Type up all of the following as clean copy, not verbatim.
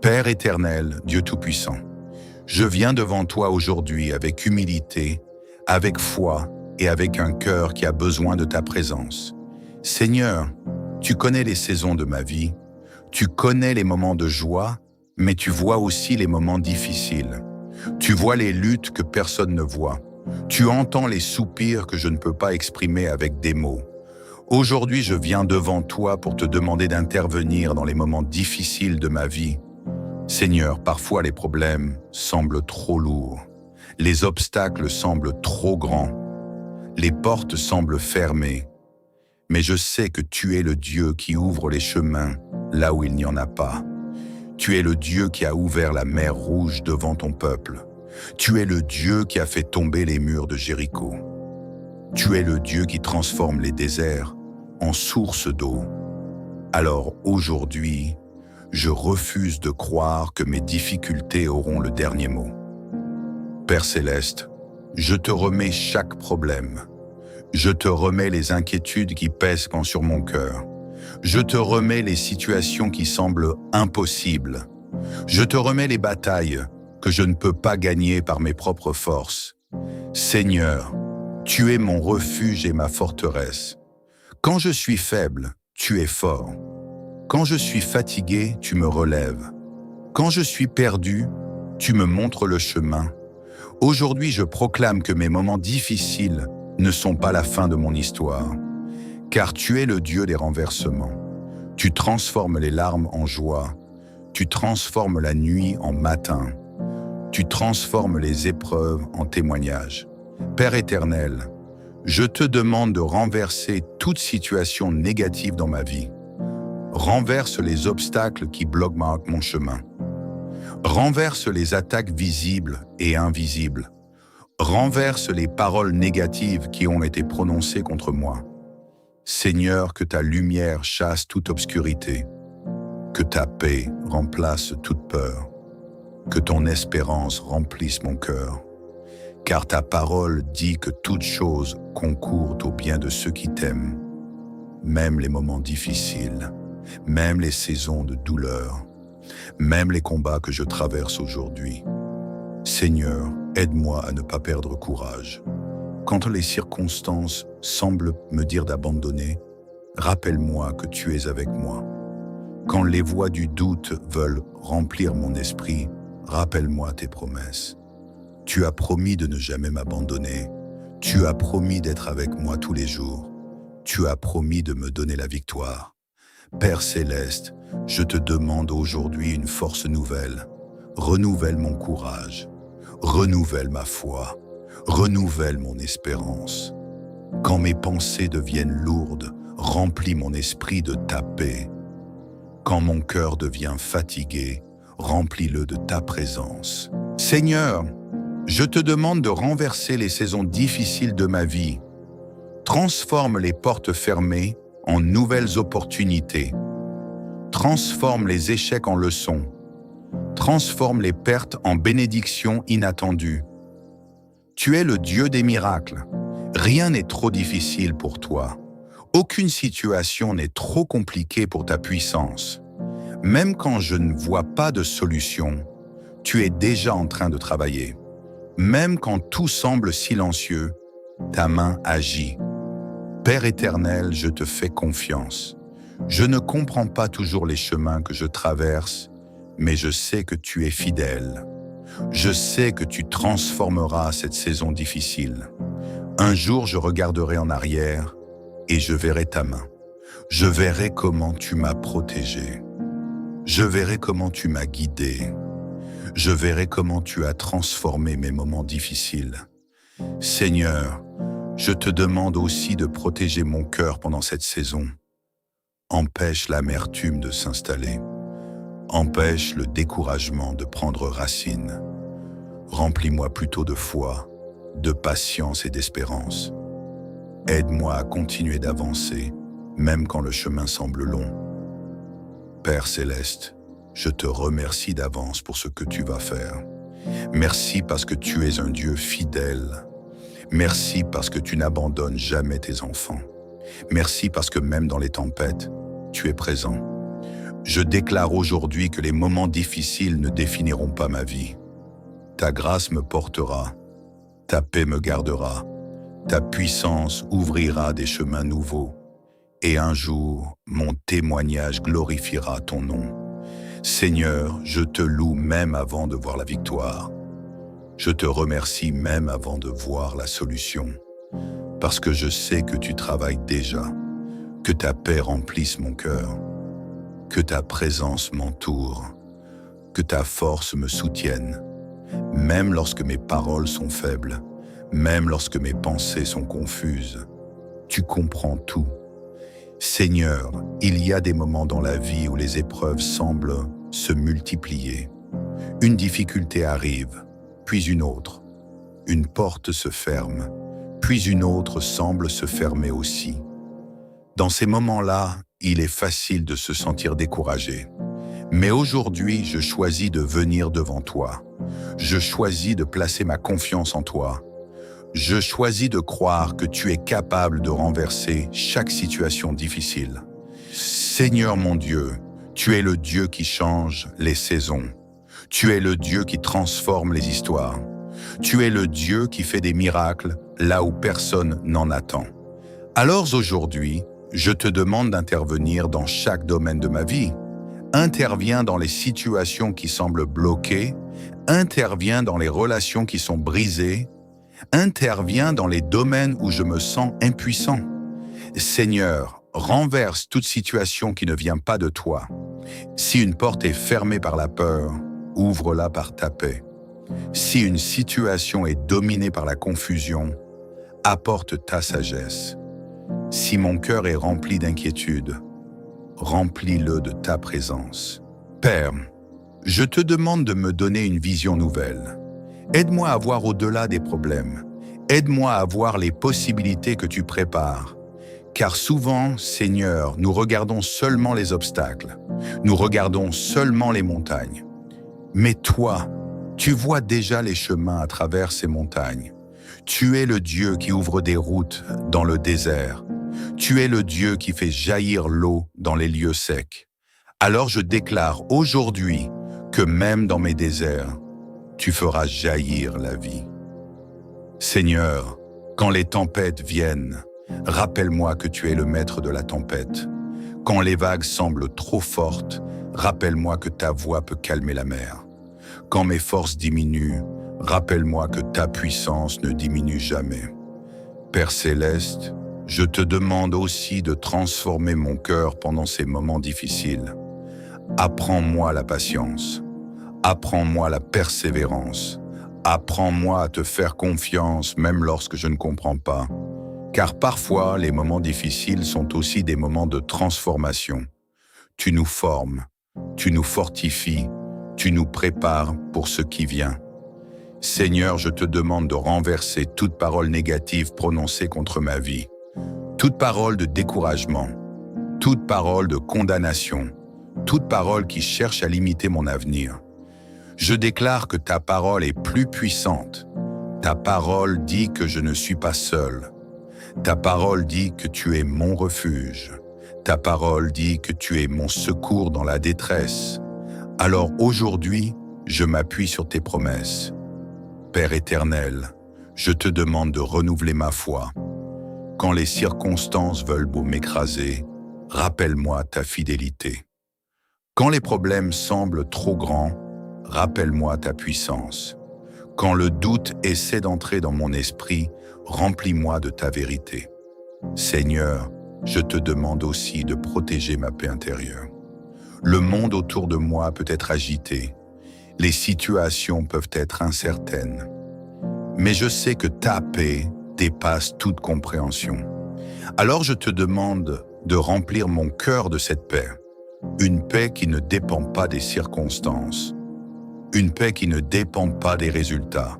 Père éternel, Dieu Tout-Puissant, je viens devant toi aujourd'hui avec humilité, avec foi et avec un cœur qui a besoin de ta présence. Seigneur, tu connais les saisons de ma vie, tu connais les moments de joie, mais tu vois aussi les moments difficiles. Tu vois les luttes que personne ne voit. Tu entends les soupirs que je ne peux pas exprimer avec des mots. Aujourd'hui, je viens devant toi pour te demander d'intervenir dans les moments difficiles de ma vie. Seigneur, parfois les problèmes semblent trop lourds. Les obstacles semblent trop grands. Les portes semblent fermées. Mais je sais que tu es le Dieu qui ouvre les chemins là où il n'y en a pas. Tu es le Dieu qui a ouvert la mer Rouge devant ton peuple. Tu es le Dieu qui a fait tomber les murs de Jéricho. Tu es le Dieu qui transforme les déserts en sources d'eau. Alors aujourd'hui, je refuse de croire que mes difficultés auront le dernier mot. Père Céleste, je te remets chaque problème. Je te remets les inquiétudes qui pèsent sur mon cœur. Je te remets les situations qui semblent impossibles. Je te remets les batailles que je ne peux pas gagner par mes propres forces. Seigneur, tu es mon refuge et ma forteresse. Quand je suis faible, tu es fort. Quand je suis fatigué, tu me relèves. Quand je suis perdu, tu me montres le chemin. Aujourd'hui, je proclame que mes moments difficiles ne sont pas la fin de mon histoire, car tu es le Dieu des renversements. Tu transformes les larmes en joie, tu transformes la nuit en matin, tu transformes les épreuves en témoignages. Père éternel, je te demande de renverser toute situation négative dans ma vie. Renverse les obstacles qui bloquent mon chemin. Renverse les attaques visibles et invisibles. Renverse les paroles négatives qui ont été prononcées contre moi. Seigneur, que ta lumière chasse toute obscurité, que ta paix remplace toute peur, que ton espérance remplisse mon cœur. Car ta parole dit que toute chose concourt au bien de ceux qui t'aiment, même les moments difficiles, même les saisons de douleur, même les combats que je traverse aujourd'hui. Seigneur, aide-moi à ne pas perdre courage. Quand les circonstances semblent me dire d'abandonner, rappelle-moi que tu es avec moi. Quand les voix du doute veulent remplir mon esprit, rappelle-moi tes promesses. Tu as promis de ne jamais m'abandonner. Tu as promis d'être avec moi tous les jours. Tu as promis de me donner la victoire. Père Céleste, je te demande aujourd'hui une force nouvelle. Renouvelle mon courage. Renouvelle ma foi. Renouvelle mon espérance. Quand mes pensées deviennent lourdes, remplis mon esprit de ta paix. Quand mon cœur devient fatigué, remplis-le de ta présence. Seigneur, je te demande de renverser les saisons difficiles de ma vie. Transforme les portes fermées en nouvelles opportunités. Transforme les échecs en leçons. Transforme les pertes en bénédictions inattendues. Tu es le Dieu des miracles. Rien n'est trop difficile pour toi. Aucune situation n'est trop compliquée pour ta puissance. Même quand je ne vois pas de solution, tu es déjà en train de travailler. Même quand tout semble silencieux, ta main agit. Père éternel, je te fais confiance. Je ne comprends pas toujours les chemins que je traverse, mais je sais que tu es fidèle. Je sais que tu transformeras cette saison difficile. Un jour, je regarderai en arrière et je verrai ta main. Je verrai comment tu m'as protégé. Je verrai comment tu m'as guidé. Je verrai comment tu as transformé mes moments difficiles. Seigneur, je te demande aussi de protéger mon cœur pendant cette saison. Empêche l'amertume de s'installer. Empêche le découragement de prendre racine. Remplis-moi plutôt de foi, de patience et d'espérance. Aide-moi à continuer d'avancer, même quand le chemin semble long. Père Céleste, je te remercie d'avance pour ce que tu vas faire. Merci parce que tu es un Dieu fidèle. Merci parce que tu n'abandonnes jamais tes enfants. Merci parce que même dans les tempêtes, tu es présent. Je déclare aujourd'hui que les moments difficiles ne définiront pas ma vie. Ta grâce me portera, ta paix me gardera, ta puissance ouvrira des chemins nouveaux, et un jour, mon témoignage glorifiera ton nom. Seigneur, je te loue même avant de voir la victoire. Je te remercie même avant de voir la solution, parce que je sais que tu travailles déjà, que ta paix remplisse mon cœur, que ta présence m'entoure, que ta force me soutienne, même lorsque mes paroles sont faibles, même lorsque mes pensées sont confuses. Tu comprends tout. Seigneur, il y a des moments dans la vie où les épreuves semblent se multiplier. Une difficulté arrive, puis une autre. Une porte se ferme, puis une autre semble se fermer aussi. Dans ces moments-là, il est facile de se sentir découragé. Mais aujourd'hui, je choisis de venir devant toi. Je choisis de placer ma confiance en toi. Je choisis de croire que tu es capable de renverser chaque situation difficile. Seigneur mon Dieu, tu es le Dieu qui change les saisons. Tu es le Dieu qui transforme les histoires. Tu es le Dieu qui fait des miracles là où personne n'en attend. Alors aujourd'hui, je te demande d'intervenir dans chaque domaine de ma vie. Interviens dans les situations qui semblent bloquées. Interviens dans les relations qui sont brisées. Interviens dans les domaines où je me sens impuissant. Seigneur, renverse toute situation qui ne vient pas de toi. Si une porte est fermée par la peur, ouvre-la par ta paix. Si une situation est dominée par la confusion, apporte ta sagesse. Si mon cœur est rempli d'inquiétude, remplis-le de ta présence. Père, je te demande de me donner une vision nouvelle. Aide-moi à voir au-delà des problèmes. Aide-moi à voir les possibilités que tu prépares. Car souvent, Seigneur, nous regardons seulement les obstacles. Nous regardons seulement les montagnes. Mais toi, tu vois déjà les chemins à travers ces montagnes. Tu es le Dieu qui ouvre des routes dans le désert. Tu es le Dieu qui fait jaillir l'eau dans les lieux secs. Alors je déclare aujourd'hui que même dans mes déserts, tu feras jaillir la vie. Seigneur, quand les tempêtes viennent, rappelle-moi que tu es le maître de la tempête. Quand les vagues semblent trop fortes, rappelle-moi que ta voix peut calmer la mer. Quand mes forces diminuent, rappelle-moi que ta puissance ne diminue jamais. Père céleste, je te demande aussi de transformer mon cœur pendant ces moments difficiles. Apprends-moi la patience. Apprends-moi la persévérance. Apprends-moi à te faire confiance même lorsque je ne comprends pas. Car parfois, les moments difficiles sont aussi des moments de transformation. Tu nous formes, tu nous fortifies, tu nous prépares pour ce qui vient. Seigneur, je te demande de renverser toute parole négative prononcée contre ma vie, toute parole de découragement, toute parole de condamnation, toute parole qui cherche à limiter mon avenir. Je déclare que ta parole est plus puissante. Ta parole dit que je ne suis pas seul. Ta parole dit que tu es mon refuge. Ta parole dit que tu es mon secours dans la détresse. Alors aujourd'hui, je m'appuie sur tes promesses. Père éternel, je te demande de renouveler ma foi. Quand les circonstances veulent beau m'écraser, rappelle-moi ta fidélité. Quand les problèmes semblent trop grands, rappelle-moi ta puissance. Quand le doute essaie d'entrer dans mon esprit, remplis-moi de ta vérité. Seigneur, je te demande aussi de protéger ma paix intérieure. Le monde autour de moi peut être agité. Les situations peuvent être incertaines. Mais je sais que ta paix dépasse toute compréhension. Alors je te demande de remplir mon cœur de cette paix. Une paix qui ne dépend pas des circonstances. Une paix qui ne dépend pas des résultats.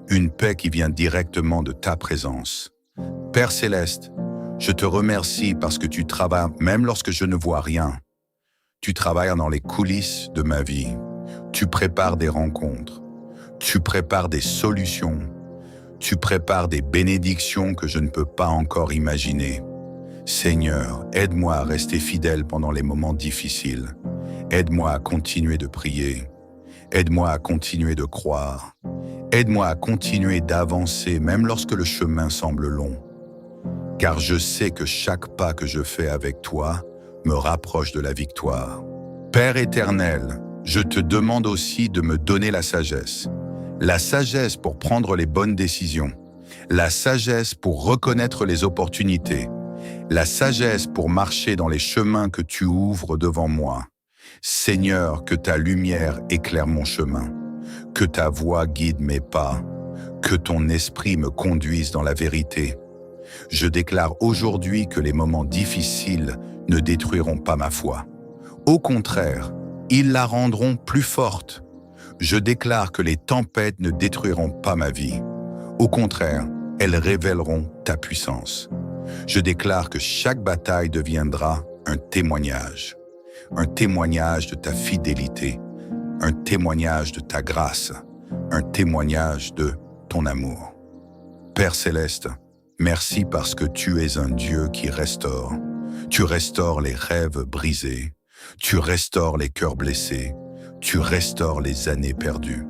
Une paix qui vient directement de ta présence. Père céleste, je te remercie parce que tu travailles même lorsque je ne vois rien. Tu travailles dans les coulisses de ma vie. Tu prépares des rencontres. Tu prépares des solutions. Tu prépares des bénédictions que je ne peux pas encore imaginer. Seigneur, aide-moi à rester fidèle pendant les moments difficiles. Aide-moi à continuer de prier. Aide-moi à continuer de croire. Aide-moi à continuer d'avancer même lorsque le chemin semble long. Car je sais que chaque pas que je fais avec toi me rapproche de la victoire. Père éternel, je te demande aussi de me donner la sagesse. La sagesse pour prendre les bonnes décisions. La sagesse pour reconnaître les opportunités. La sagesse pour marcher dans les chemins que tu ouvres devant moi. Seigneur, que ta lumière éclaire mon chemin, que ta voix guide mes pas, que ton esprit me conduise dans la vérité. Je déclare aujourd'hui que les moments difficiles ne détruiront pas ma foi. Au contraire, ils la rendront plus forte. Je déclare que les tempêtes ne détruiront pas ma vie. Au contraire, elles révéleront ta puissance. Je déclare que chaque bataille deviendra un témoignage de ta fidélité, un témoignage de ta grâce, un témoignage de ton amour. Père céleste, merci parce que tu es un Dieu qui restaure. Tu restaures les rêves brisés, tu restaures les cœurs blessés, tu restaures les années perdues.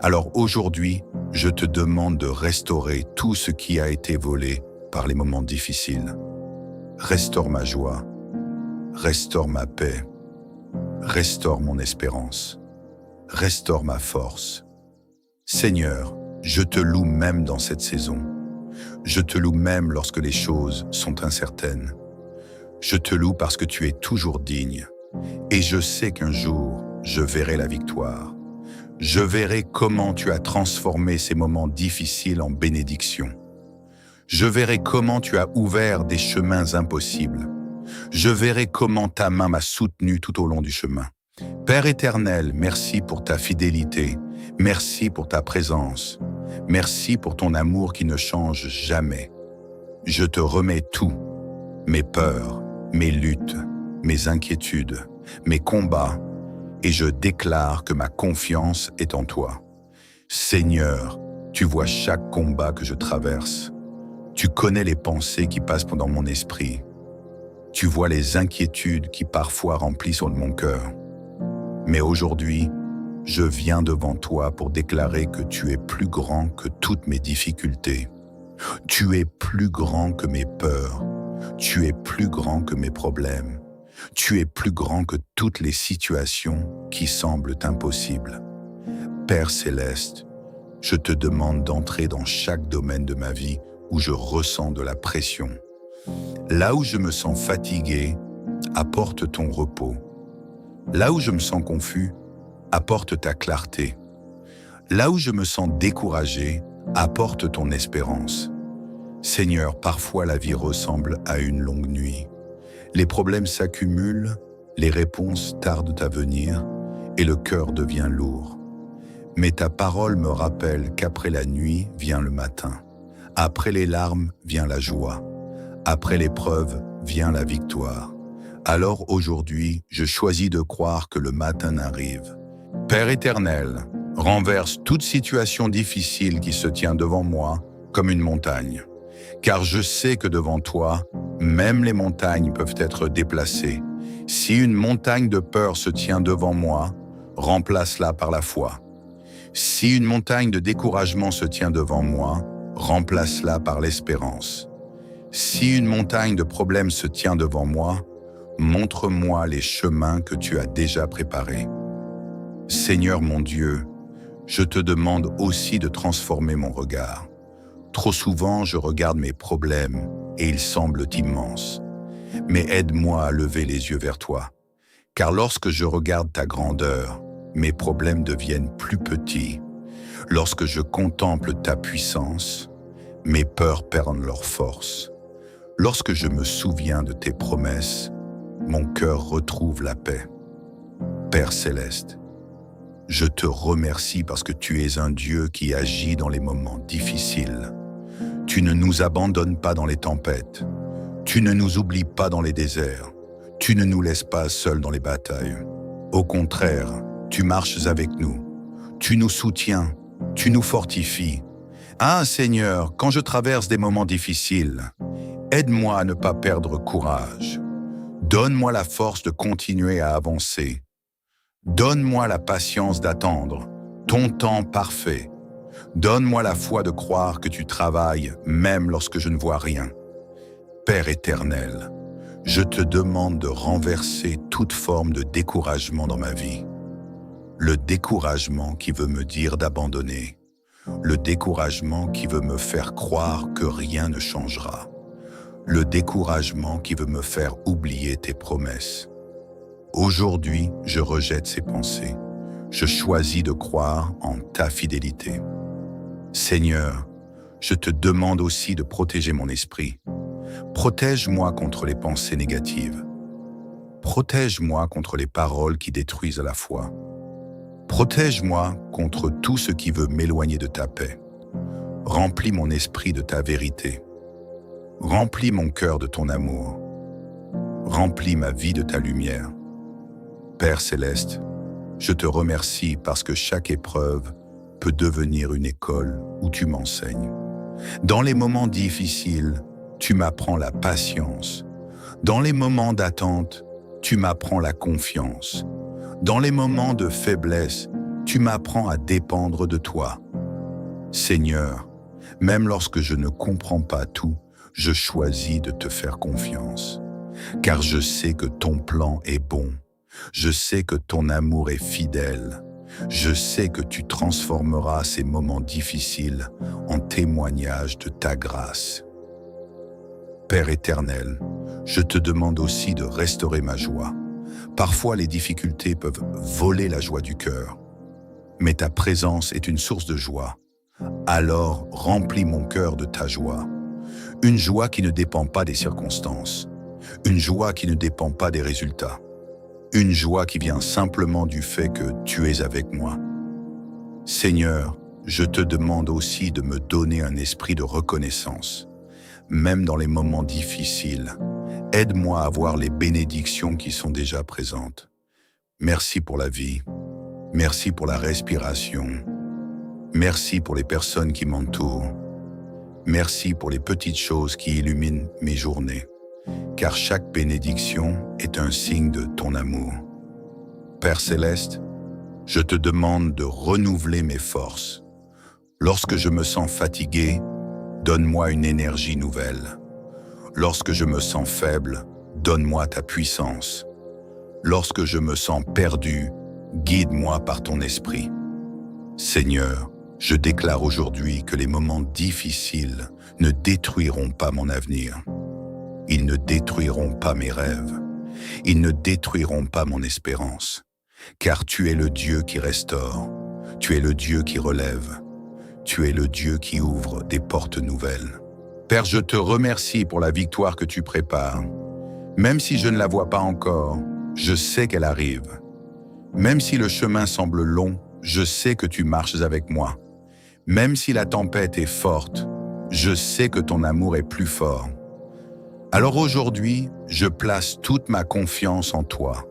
Alors aujourd'hui, je te demande de restaurer tout ce qui a été volé par les moments difficiles. Restaure ma joie, restaure ma paix, restaure mon espérance, restaure ma force. Seigneur, je te loue même dans cette saison. Je te loue même lorsque les choses sont incertaines. Je te loue parce que tu es toujours digne. Et je sais qu'un jour, je verrai la victoire. Je verrai comment tu as transformé ces moments difficiles en bénédictions. Je verrai comment tu as ouvert des chemins impossibles. Je verrai comment ta main m'a soutenu tout au long du chemin. Père éternel, merci pour ta fidélité. Merci pour ta présence. Merci pour ton amour qui ne change jamais. Je te remets tout, mes peurs, mes luttes, mes inquiétudes, mes combats, et je déclare que ma confiance est en toi. Seigneur, tu vois chaque combat que je traverse. Tu connais les pensées qui passent pendant mon esprit. Tu vois les inquiétudes qui parfois remplissent mon cœur. Mais aujourd'hui, je viens devant toi pour déclarer que tu es plus grand que toutes mes difficultés. Tu es plus grand que mes peurs. Tu es plus grand que mes problèmes. Tu es plus grand que toutes les situations qui semblent impossibles. Père céleste, je te demande d'entrer dans chaque domaine de ma vie où je ressens de la pression. Là où je me sens fatigué, apporte ton repos. Là où je me sens confus, apporte ta clarté. Là où je me sens découragé, apporte ton espérance. Seigneur, parfois la vie ressemble à une longue nuit. Les problèmes s'accumulent, les réponses tardent à venir et le cœur devient lourd. Mais ta parole me rappelle qu'après la nuit vient le matin. Après les larmes vient la joie. Après l'épreuve vient la victoire. Alors aujourd'hui, je choisis de croire que le matin arrive. Père éternel, renverse toute situation difficile qui se tient devant moi comme une montagne. Car je sais que devant toi, même les montagnes peuvent être déplacées. Si une montagne de peur se tient devant moi, remplace-la par la foi. Si une montagne de découragement se tient devant moi, remplace-la par l'espérance. Si une montagne de problèmes se tient devant moi, montre-moi les chemins que tu as déjà préparés. Seigneur mon Dieu, je te demande aussi de transformer mon regard. Trop souvent, je regarde mes problèmes et ils semblent immenses. Mais aide-moi à lever les yeux vers toi, car lorsque je regarde ta grandeur, mes problèmes deviennent plus petits. Lorsque je contemple ta puissance, mes peurs perdent leur force. Lorsque je me souviens de tes promesses, mon cœur retrouve la paix. Père céleste, je te remercie parce que tu es un Dieu qui agit dans les moments difficiles. Tu ne nous abandonnes pas dans les tempêtes. Tu ne nous oublies pas dans les déserts. Tu ne nous laisses pas seuls dans les batailles. Au contraire, tu marches avec nous. Tu nous soutiens. Tu nous fortifies. Ah Seigneur, quand je traverse des moments difficiles, aide-moi à ne pas perdre courage. Donne-moi la force de continuer à avancer, Donne-moi la patience d'attendre ton temps parfait. Donne-moi la foi de croire que tu travailles même lorsque je ne vois rien. Père éternel, je te demande de renverser toute forme de découragement dans ma vie. Le découragement qui veut me dire d'abandonner. Le découragement qui veut me faire croire que rien ne changera. Le découragement qui veut me faire oublier tes promesses. Aujourd'hui, je rejette ces pensées. Je choisis de croire en ta fidélité. Seigneur, je te demande aussi de protéger mon esprit. Protège-moi contre les pensées négatives. Protège-moi contre les paroles qui détruisent la foi. Protège-moi contre tout ce qui veut m'éloigner de ta paix. Remplis mon esprit de ta vérité. Remplis mon cœur de ton amour. Remplis ma vie de ta lumière. Père céleste, je te remercie parce que chaque épreuve peut devenir une école où tu m'enseignes. Dans les moments difficiles, tu m'apprends la patience. Dans les moments d'attente, tu m'apprends la confiance. Dans les moments de faiblesse, tu m'apprends à dépendre de toi. Seigneur, même lorsque je ne comprends pas tout, je choisis de te faire confiance. Car je sais que ton plan est bon. Je sais que ton amour est fidèle. Je sais que tu transformeras ces moments difficiles en témoignages de ta grâce. Père éternel, je te demande aussi de restaurer ma joie. Parfois, les difficultés peuvent voler la joie du cœur. Mais ta présence est une source de joie. Alors, remplis mon cœur de ta joie. Une joie qui ne dépend pas des circonstances. Une joie qui ne dépend pas des résultats. Une joie qui vient simplement du fait que tu es avec moi. Seigneur, je te demande aussi de me donner un esprit de reconnaissance. Même dans les moments difficiles, aide-moi à voir les bénédictions qui sont déjà présentes. Merci pour la vie. Merci pour la respiration. Merci pour les personnes qui m'entourent. Merci pour les petites choses qui illuminent mes journées. Car chaque bénédiction est un signe de ton amour. Père céleste, je te demande de renouveler mes forces. Lorsque je me sens fatigué, donne-moi une énergie nouvelle. Lorsque je me sens faible, donne-moi ta puissance. Lorsque je me sens perdu, guide-moi par ton esprit. Seigneur, je déclare aujourd'hui que les moments difficiles ne détruiront pas mon avenir. Ils ne détruiront pas mes rêves. Ils ne détruiront pas mon espérance. Car tu es le Dieu qui restaure. Tu es le Dieu qui relève. Tu es le Dieu qui ouvre des portes nouvelles. Père, je te remercie pour la victoire que tu prépares. Même si je ne la vois pas encore, je sais qu'elle arrive. Même si le chemin semble long, je sais que tu marches avec moi. Même si la tempête est forte, je sais que ton amour est plus fort. Alors aujourd'hui, je place toute ma confiance en toi.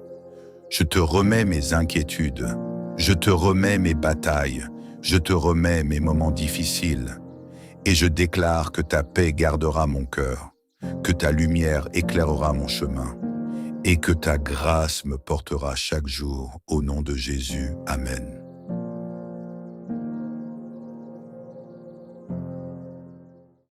Je te remets mes inquiétudes, je te remets mes batailles, je te remets mes moments difficiles. Et je déclare que ta paix gardera mon cœur, que ta lumière éclairera mon chemin, et que ta grâce me portera chaque jour au nom de Jésus. Amen.